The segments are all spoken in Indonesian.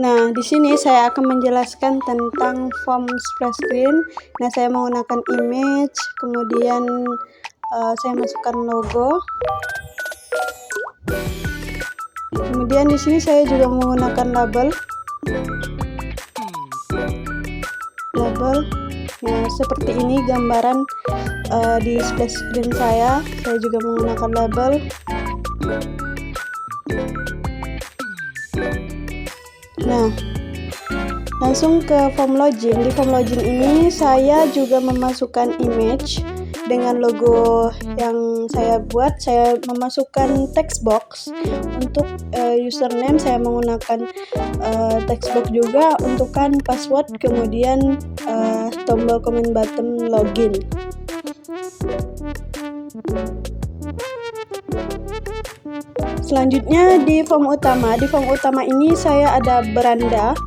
Nah, di sini saya akan menjelaskan tentang form splash screen. Nah, saya menggunakan image, kemudian saya masukkan logo. Kemudian di sini saya juga menggunakan label. Nah, seperti ini gambaran di splash screen saya. Saya juga menggunakan label. Nah, langsung ke form login. Di form login ini saya juga memasukkan image dengan logo yang saya buat. Saya memasukkan text box untuk username. Saya menggunakan text box juga untuk password, kemudian tombol comment button login. Selanjutnya di form utama. Di form utama ini saya ada beranda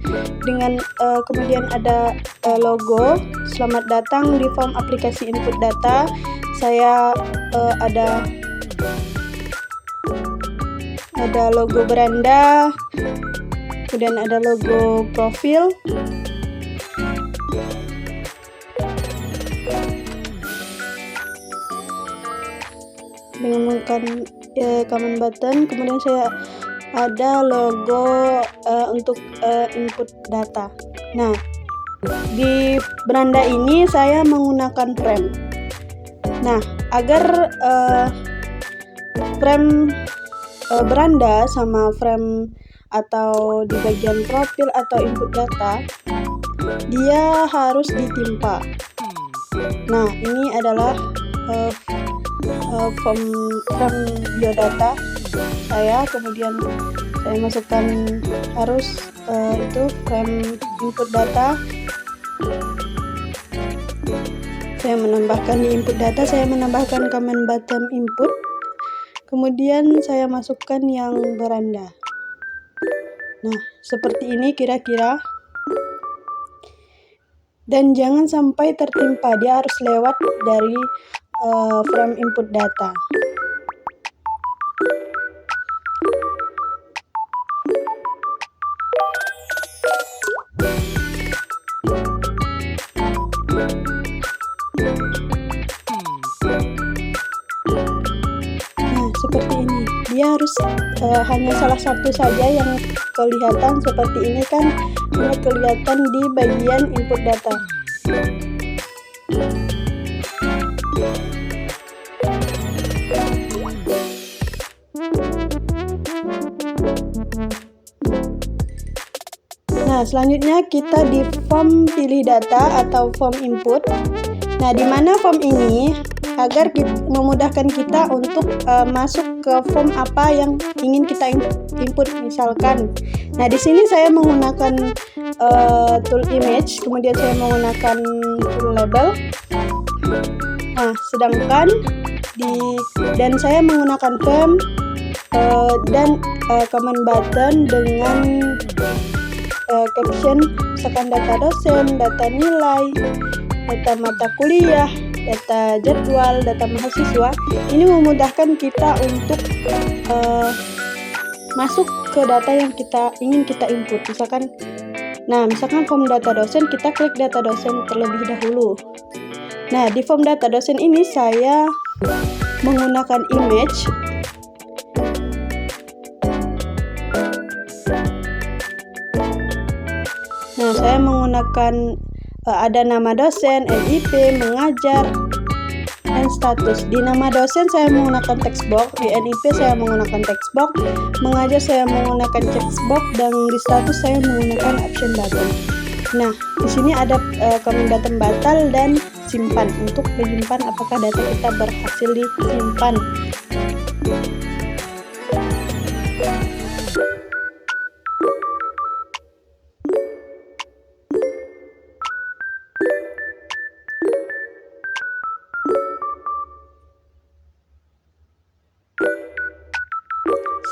dengan kemudian ada logo. Selamat datang di form aplikasi input data. Saya ada logo beranda, kemudian ada logo profil. Dengan menggunakan comment button, kemudian saya ada logo untuk input data. Nah, di beranda ini saya menggunakan frame. Nah, agar frame beranda sama frame atau di bagian profil atau input data, dia harus ditimpa. Nah, ini adalah form biodata saya, kemudian saya masukkan harus itu frame input data. Saya menambahkan di input data, saya menambahkan comment button input, kemudian saya masukkan yang beranda. Nah, seperti ini kira-kira. Dan jangan sampai tertimpa, dia harus lewat dari frame input data. Nah, seperti ini. Dia harus hanya salah satu saja yang kelihatan. Seperti ini kan hanya kelihatan di bagian input data. Nah, selanjutnya kita di form pilih data atau form input. Nah, di mana form ini agar memudahkan kita untuk masuk ke form apa yang ingin kita input, misalkan. Nah, di sini saya menggunakan tool image, kemudian saya menggunakan tool label. Nah, sedangkan dan saya menggunakan frame dan comment button dengan caption, misalkan data dosen, data nilai, data mata kuliah, data jadwal, data mahasiswa. Ini memudahkan kita untuk masuk ke data yang ingin kita input. Misalkan form data dosen, kita klik data dosen terlebih dahulu. Nah, di form data dosen ini saya menggunakan image. Nah, saya menggunakan ada nama dosen, NIP, mengajar, dan status. Di nama dosen saya menggunakan text box, di NIP saya menggunakan text box, mengajar saya menggunakan text box, dan di status saya menggunakan option button. Nah, di sini ada comment button batal dan simpan untuk menyimpan apakah data kita berhasil disimpan.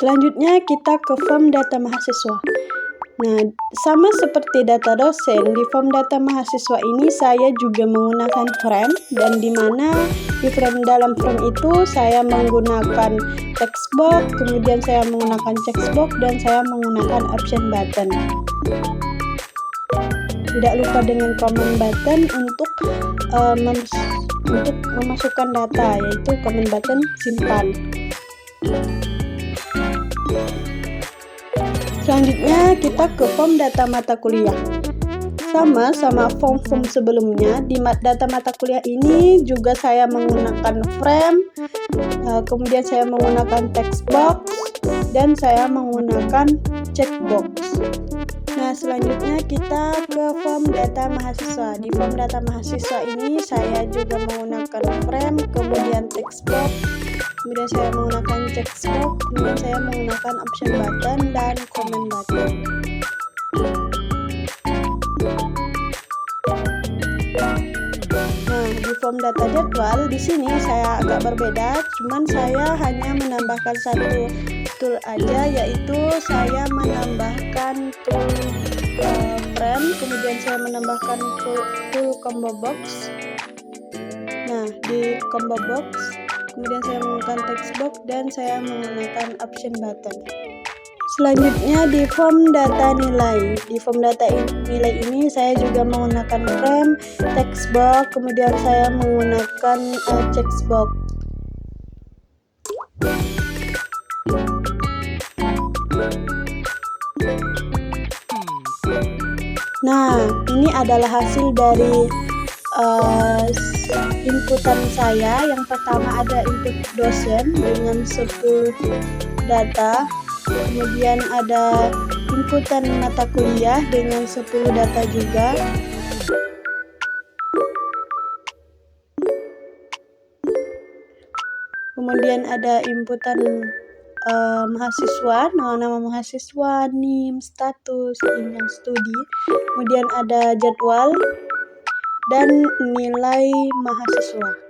Selanjutnya kita ke form data mahasiswa. Nah, sama seperti data dosen, di form data mahasiswa ini saya juga menggunakan frame, dan di mana dalam frame itu saya menggunakan text box, kemudian saya menggunakan text box, dan saya menggunakan option button. Tidak lupa dengan comment button untuk memasukkan data, yaitu comment button simpan. Selanjutnya kita ke form data mata kuliah. Sama form sebelumnya, di data mata kuliah ini juga saya menggunakan frame, kemudian saya menggunakan text box, dan saya menggunakan checkbox. Nah, selanjutnya kita ke form data mahasiswa. Di form data mahasiswa ini saya juga menggunakan frame, kemudian text box, kemudian saya menggunakan text box, kemudian saya menggunakan option button dan comment button. Nah, di form data jadwal di sini saya agak berbeda, cuman saya hanya menambahkan satu tool aja, yaitu saya menambahkan tool frame, kemudian saya menambahkan tool combo box. Nah, di combo box kemudian saya menggunakan text box dan saya menggunakan option button. Selanjutnya di form data nilai. Di form data nilai ini saya juga menggunakan frame, text box, kemudian saya menggunakan checkbox. Nah, ini adalah hasil dari inputan saya. Yang pertama ada input dosen dengan 10 data, kemudian ada inputan mata kuliah dengan 10 data juga, kemudian ada inputan mahasiswa, nama mahasiswa, NIM, status, jenjang studi, kemudian ada jadwal dan nilai mahasiswa.